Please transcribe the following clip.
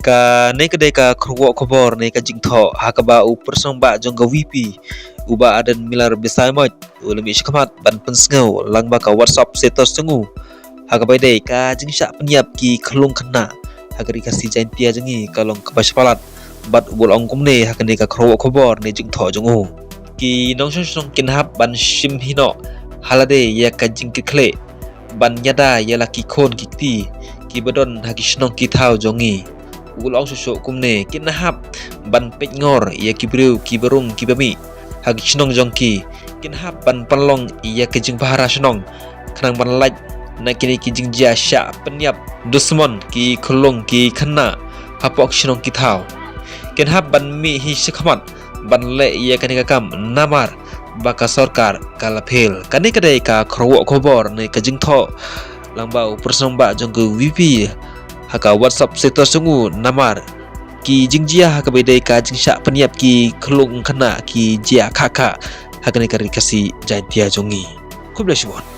Ka ne kedai ka kruwo kobor ne ka jingtho hakaba u persong ba jong ka VP uba adan milar besai mot ulami shikamat ban pensngau lang ba ka WhatsApp status tungu hakaba dei ka jingsha penyap ki khlung khna hagari ka si jain pia jangi kalong kabaspalat bat ubul ongkum ne hakane ka kruwo kobor ne jingtho jungu ki nongshong kinhap ban shim hino halade ya ka jingkikle ban yada ya laki khon kikti ki badon hagi shnong ki thau jongi ulong susu kumne kinahap ban pet ngor ia kibriu kiberung kibami hagi shnong jongki kinahap ban panlong ia kejing bahara shnong kanang ban laj na kini kijing jia sya penyap dusmon ki khulung ki khna hapok shnong ki thau kinahap ban mi hi shikhamat ban le ia kanika kam namar baka sarkar kalapel kani kadai ka khrowo khobor ne kejing tho langbau persomba jongku VP haka WhatsApp status sungu namar ki jingjia haka bedai ka jingsha penyap ki khlung khana ki jia khaka haka ne kari kasi jaintia jongi. God bless you all.